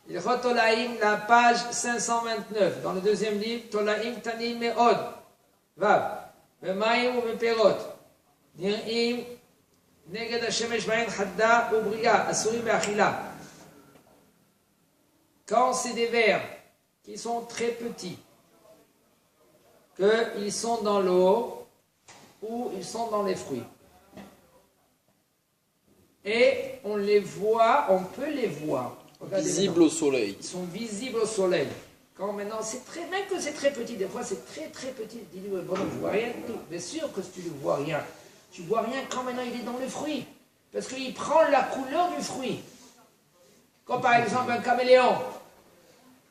Ilchot Tolaim, la page 529, dans le deuxième livre, Tolaim Tanim Me'od, Vav, Vemaim ou Meperot, Nir'im, Neged Hashemesh Bain Hadda ou Bria, Asurim Be'achila. Quand c'est des vers qui sont très petits, qu'ils sont dans l'eau ou ils sont dans les fruits. Et on les voit, on peut les voir. Visibles au soleil. Ils sont visibles au soleil. Quand maintenant, c'est très, même que c'est très petit, des fois c'est très très petit. Dis-lui, bon, je vois rien du tout. Bien sûr que tu ne vois rien. Tu vois rien quand maintenant il est dans le fruit. Parce qu'il prend la couleur du fruit. Comme par exemple un caméléon.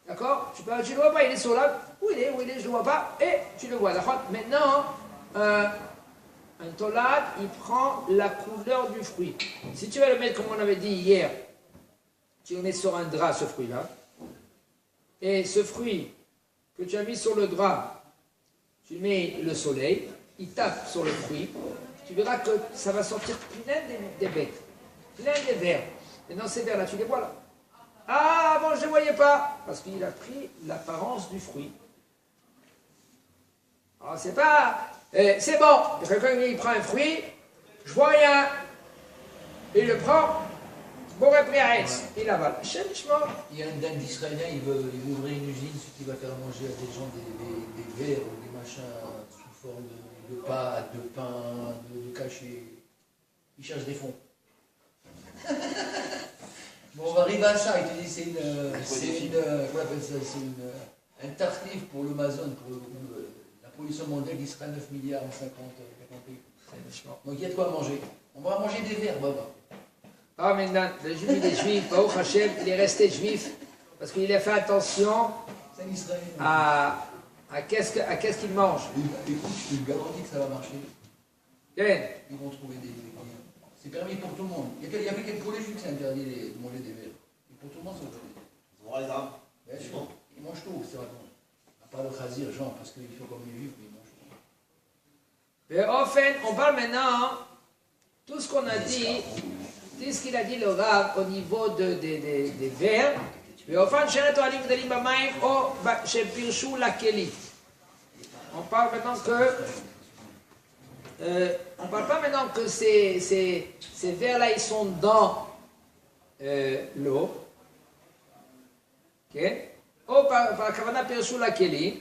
D'accord? Tu ne le vois pas, il est sur là. Où il est, je ne le vois pas. Et tu le vois. Maintenant, un tolad, il prend la couleur du fruit. Si tu vas le mettre comme on avait dit hier, tu le mets sur un drap, ce fruit-là. Et ce fruit que tu as mis sur le drap, tu mets le soleil, il tape sur le fruit. Tu verras que ça va sortir plein des bêtes, plein des vers. Et dans ces vers-là, tu les vois là. Ah, bon, je ne les voyais pas. Parce qu'il a pris l'apparence du fruit. Alors, c'est pas... c'est bon. Quelqu'un, il prend un fruit, je vois rien. Il le prend, bon répliarès, il avale. Il y a un dingue d'Israélien, il veut ouvrir une usine, ce qui va faire manger à des gens des verres ou des machins sous forme de pâtes, de pain, de cachets. Il cherche des fonds. Bon, on va arriver à ça. Il te dit c'est un tartif pour l'Amazon, pour la pollution mondiale qui sera 9 milliards en 50 pays. Donc il y a de quoi manger. On va manger des verres, Baba. Ah, maintenant, le juif, il est juif, Baruch Hashem, il est resté juif, parce qu'il a fait attention à qu'est-ce qu'il mange. Écoute, je te garantis que ça va marcher. Bien. Ils vont trouver des clients. C'est permis pour tout le monde. Il y a que pour les juifs, c'est interdit de manger des verres. Et pour tout le monde, c'est interdit. On va les armes. Bien sûr. Ils mangent tout, c'est vrai. À part le chazir, genre, parce qu'il faut comme les juifs, mais ils mangent tout. Mais en fait, on parle maintenant, tout ce qu'on a dit, tout ce qu'il a dit le Rav au niveau des vers. On parle maintenant que on parle pas maintenant que ces vers-là, ils sont dans l'eau. Ok? Oh, par Kavana Pirchou la Keli.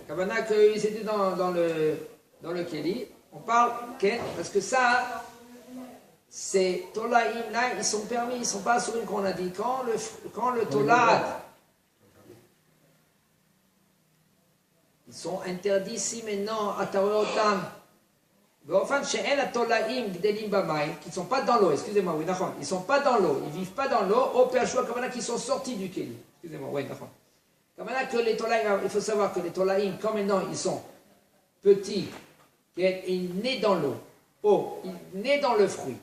Kavana qu'ils étaient dans le Keli. On parle, okay? Parce que ça, ces tolaïm là, ils sont permis, ils ne sont pas sur une qu'on a dit. Quand le tolad, ils sont interdits ici maintenant à Tarotam. Enfin, chez elle, la tolaïm, gdelim bamaï, qui ne sont pas dans l'eau, excusez-moi, oui, d'accord, ils ne sont pas dans l'eau, ils ne vivent pas dans l'eau, au perchoua, comme qui sont sortis du Kéli. Excusez-moi, oui, d'accord. Comme que les tolaïm, il faut savoir que les tolaïm, comme maintenant ils sont petits, ils nés dans l'eau, ils nés dans le fruit.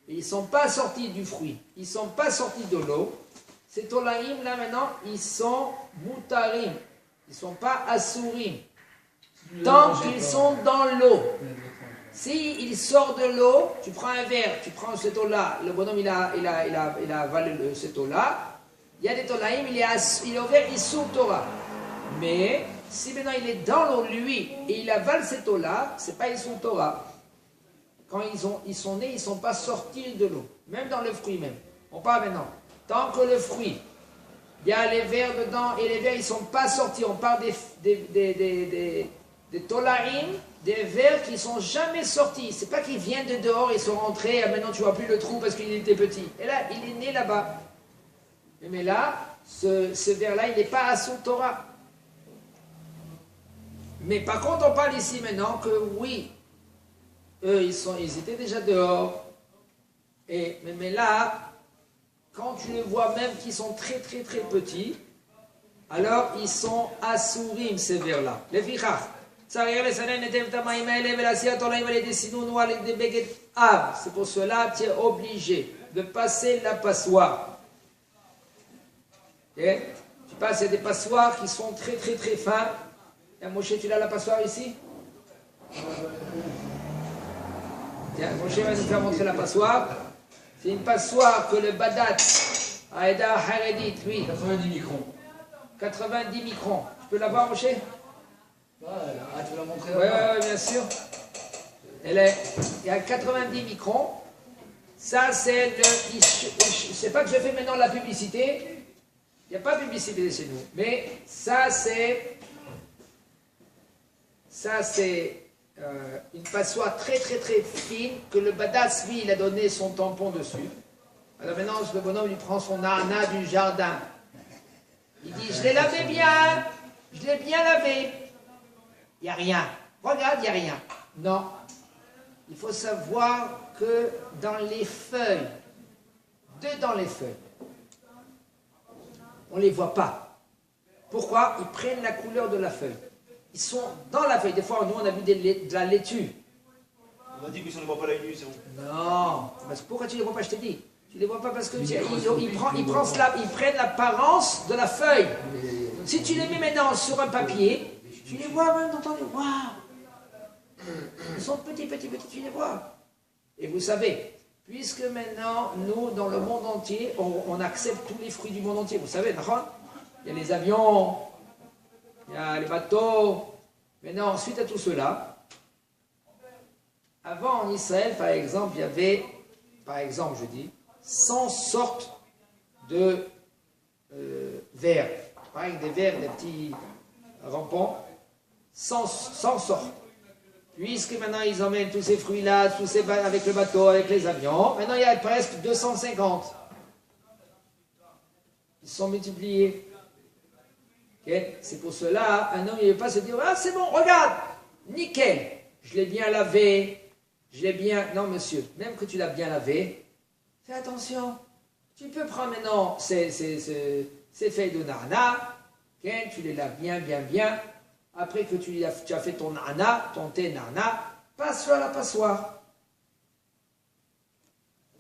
Et ils ne sont pas sortis du fruit, ils ne sont pas sortis de l'eau. Ces tolaïm là maintenant, ils sont moutarim, ils ne sont pas assourim. Tant qu'ils sont dans l'eau. Si il sort de l'eau, tu prends un verre, tu prends cette eau-là, le bonhomme il a avalé cette eau-là, il y a des tolaïm, il est ouvert, il sous Torah. Mais si maintenant il est dans l'eau, lui, et il avale cette eau-là, c'est pas ils sont Torah. Quand ils sont nés, ils ne sont pas sortis de l'eau. Même dans le fruit même. On parle maintenant. Tant que le fruit, il y a les vers dedans, et les vers, ils ne sont pas sortis. On parle des tolaïm, des vers qui ne sont jamais sortis. C'est pas qu'ils viennent de dehors, ils sont rentrés, et maintenant tu ne vois plus le trou parce qu'il était petit. Et là, il est né là-bas. Mais là, ce vers-là, il n'est pas à son Torah. Mais par contre, on parle ici maintenant que oui, eux, ils étaient déjà dehors. Mais là, quand tu les vois même qu'ils sont très très très petits, alors ils sont assourim ces vers-là. Les fichach. C'est pour cela tu es obligé de passer la passoire. Okay? Tu passes, il y a des passoires qui sont très très très fins. Moshe, tu as la passoire ici? Tiens, Moshe va nous faire montrer la passoire. C'est une passoire que le badat, Aïda Haredit, oui. 90 microns. 90 microns. Tu peux l'avoir, Moshe? Ah, tu l'as montré Oui, là-bas. bien sûr. Il y a 90 microns. Ça, c'est le. C'est pas que je fais maintenant la publicité. Il n'y a pas de publicité chez nous. Mais ça, c'est. Ça, c'est une passoire très, très, très fine que le Badass, lui, il a donné son tampon dessus. Alors maintenant, le bonhomme, il prend son nana du jardin. Il dit, je l'ai lavé bien. Je l'ai bien lavé. Il n'y a rien. Regarde, il n'y a rien. Non. Il faut savoir que dans les feuilles, dedans les feuilles, on ne les voit pas. Pourquoi? Ils prennent la couleur de la feuille. Ils sont dans la feuille. Des fois, nous, on a vu de la laitue. On a dit que si on ne les voit pas l'œil nu, c'est bon. Non. Parce que pourquoi tu ne les vois pas, je t'ai dit? Tu ne les vois pas parce que ils prennent l'apparence de la feuille. Si tu les mets maintenant sur un papier, tu les vois même dans ton... Waouh! Ils sont petits, tu les vois. Et vous savez, puisque maintenant, nous, dans le monde entier, on accepte tous les fruits du monde entier. Vous savez, d'accord? Il y a les avions, il y a les bateaux. Maintenant, suite à tout cela, avant en Israël, par exemple, il y avait, je dis, 100 sortes de vers. Pareil, des vers, des petits rampants, 100 sortes. Puisque maintenant ils emmènent tous ces fruits-là, avec le bateau, avec les avions, maintenant il y a presque 250. Ils sont multipliés. Okay? C'est pour cela, un homme il ne veut pas se dire, ah c'est bon, regarde, nickel, je l'ai bien lavé, je l'ai bien... Non monsieur, même que tu l'as bien lavé, fais attention. Tu peux prendre maintenant ces feuilles de nana, okay? Tu les laves bien. Après que tu as fait ton nana, ton thé nana, passe-le à la passoire.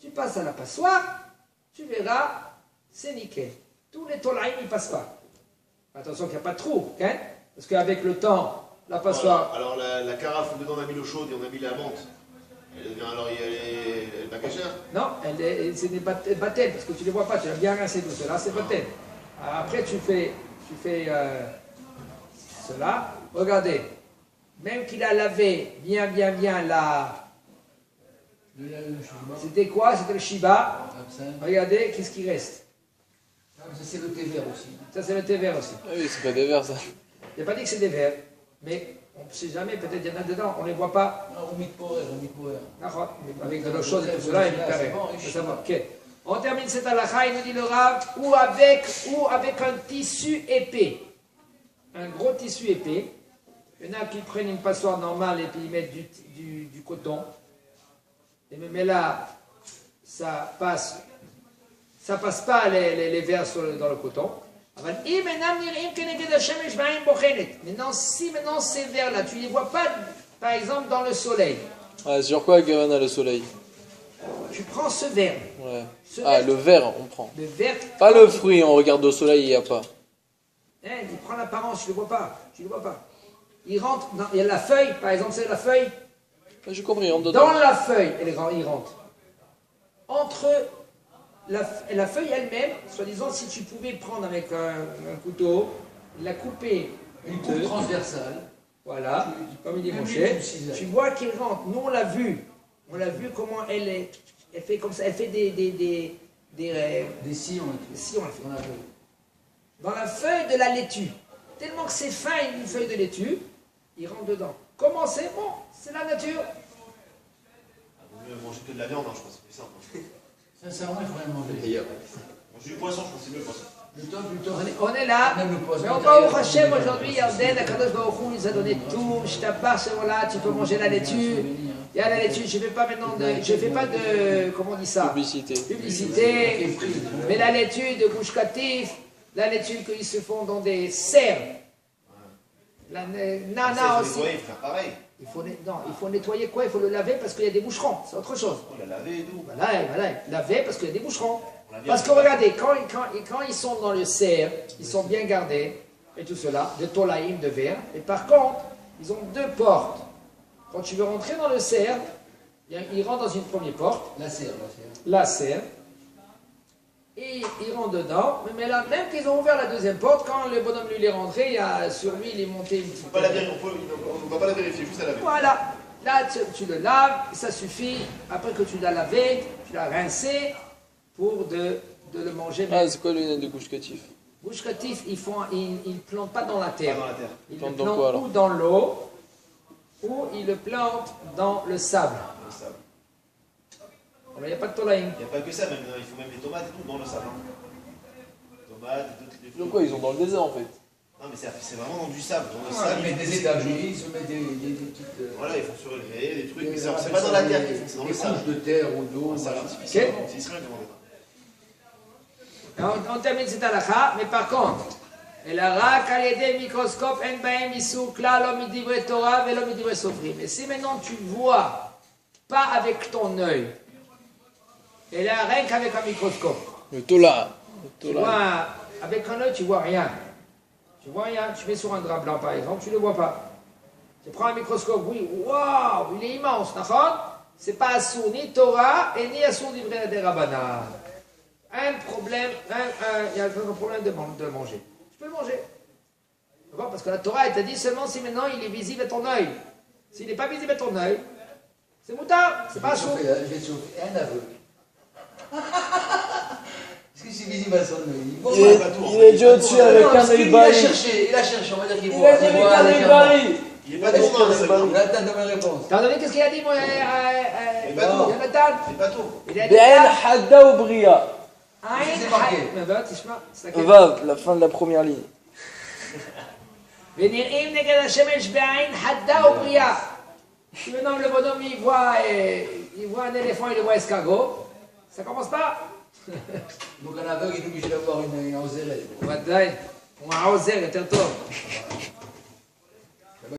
Tu passes à la passoire, tu verras, c'est nickel. Tous les tolaïm, ils ne passent pas. Attention qu'il n'y a pas de trou, hein? Parce qu'avec le temps, la passoire... Alors la carafe, dedans on a mis l'eau chaude et on a mis la menthe. Elle devient alors, elle est pas cachère? Non, c'est des baptêmes, parce que tu ne les vois pas, tu as bien rincé tout cela, c'est baptême. Après tu fais cela, regardez, même qu'il a lavé bien la... C'était quoi? C'était le shiba. Regardez, qu'est-ce qui reste? Ça c'est le thé vert aussi. Ça c'est le thé vert aussi. Ah oui, c'est pas des verres ça. Il n'y a pas dit que c'est des verres, mais on ne sait jamais, peut-être il y en a dedans, on ne les voit pas. Non, on met power. Avec de l'eau chaude et tout cela, il paraît. Okay. On termine cette halakha, il nous dit le Rav, ou avec un tissu épais. Un gros tissu épais. Il y en a qui prennent une passoire normale et puis ils mettent du coton. Mais là, ça passe pas les verres dans le coton. Maintenant, si ces verres-là, tu ne les vois pas, par exemple, dans le soleil. Ah, sur quoi, Gavana, le soleil? Tu prends ce verre. Ouais. Verre, le verre, on prend. Le verre. Pas le fruit, on regarde au soleil, il n'y a pas. Il prend l'apparence, tu ne le vois pas. Il rentre, il y a la feuille, par exemple, c'est la feuille. J'ai compris, il rentre dedans. Dans la feuille, il rentre. Entre la feuille elle-même, soi-disant, si tu pouvais prendre avec un couteau, la couper Une coupe transversale. Voilà, comme il dit Moshe, tu vois qu'il rentre. Nous, on l'a vu comment elle fait comme ça, elle fait des sillons. on l'a fait. Dans la feuille de la laitue, tellement que c'est fin une feuille de laitue, il rentre dedans. Comment c'est? Bon, c'est la nature. Vaut mieux manger que de la viande, hein, je pense, c'est plus simple. Sincèrement, il faut rien manger. Manger du poisson, je pense que c'est mieux le poisson. On est là, Même le poisson. mais on va au Hachem aujourd'hui, Yarden, Akadosh Baruch Hu nous a donné tout, je t'appars, voilà, tu peux manger la laitue, il y a la laitue, je ne fais pas de, comment on dit ça? Publicité, mais la laitue de Gush Katif, la laitue qu'ils se font dans des serres, la nana aussi. Il faut faire pareil. Il faut nettoyer quoi? Il faut le laver parce qu'il y a des moucherons, c'est autre chose. On l'a lavé et tout. Voilà, laver parce qu'il y a des moucherons. Parce que regardez, quand ils sont dans le cerf, ils sont bien gardés, et tout cela, de tolaïm, de verre, et par contre, ils ont deux portes. Quand tu veux rentrer dans le cerf, ils rentrent dans une première porte, la serre, et il rentre dedans. Mais là, même qu'ils ont ouvert la deuxième porte, quand le bonhomme lui est rentré, il y a, sur lui, il est monté une petite... On ne va pas la vérifier, juste à laver. Voilà. Là, tu le laves, ça suffit. Après que tu l'as lavé, tu l'as rincé pour de le manger. Ah, c'est quoi le de couche catif? Bouche catif, ils ne plantent pas dans la terre. Pas dans la terre. Ils Plantent le dans plantent quoi, alors? ou dans l'eau, ou ils le plantent dans le sable. Le sable. Il n'y a pas de tolaïm. Il n'y a pas que ça, même, il faut même les tomates et tout dans le sable. Hein. Tomates, d'autres les fruits. Donc quoi, ils ont dans le désert en fait. Non, mais c'est vraiment dans du sable. Dans le Ils sable, mettent des étages, ils se mettent des petites. Voilà, ils font surélever, des trucs, mais des- c'est pas dans la terre qu'ils font, c'est dans des le sable. couches de terre ou d'eau. Un sable voilà. artificiel. Ok. C'est Israël qui demande ça. On termine cette halakha, mais par contre, et si maintenant tu vois pas avec ton œil, et là rien qu'avec un microscope, Le tola. tu vois, avec un œil tu vois rien. Tu vois rien, tu mets sur un drap blanc par exemple, tu ne le vois pas. Tu prends un microscope, oui, waouh, il est immense, d'accord? C'est pas assourd ni Torah et ni assourd d'Ivrei des Rabbanan. Un problème, il y a un problème de manger. Tu peux le manger. D'accord? Parce que la Torah, elle t'a dit seulement si maintenant il est visible à ton œil. S'il n'est pas visible à ton œil, c'est moutard, c'est pas assourd. Je vais te chauffer un aveugle. Est-ce que c'est visible à son œil? Il est déjà au-dessus avec un œil Il a barré. cherché, on va dire qu'il Il voit. a dit avec un œil barré. Il n'est pas tourné, ça veut dire. Nathan, donne ma réponse. T'as entendu qu'est-ce qu'il a dit, moi, Il est pas tourné. Jonathan? C'est pas tout. Il a dit Ben Hadda ou Bria. C'est marqué. Mais bah, תשמע, תסתכל. Vav, la fin de la première ligne. ונראים נגד השמש בעין חדה ובריאה. Si maintenant le bonhomme il voit un éléphant, il voit escargot, ça commence pas. Donc un aveugle est obligé d'avoir une osérette. ודאי, הוא העוזר יותר טוב.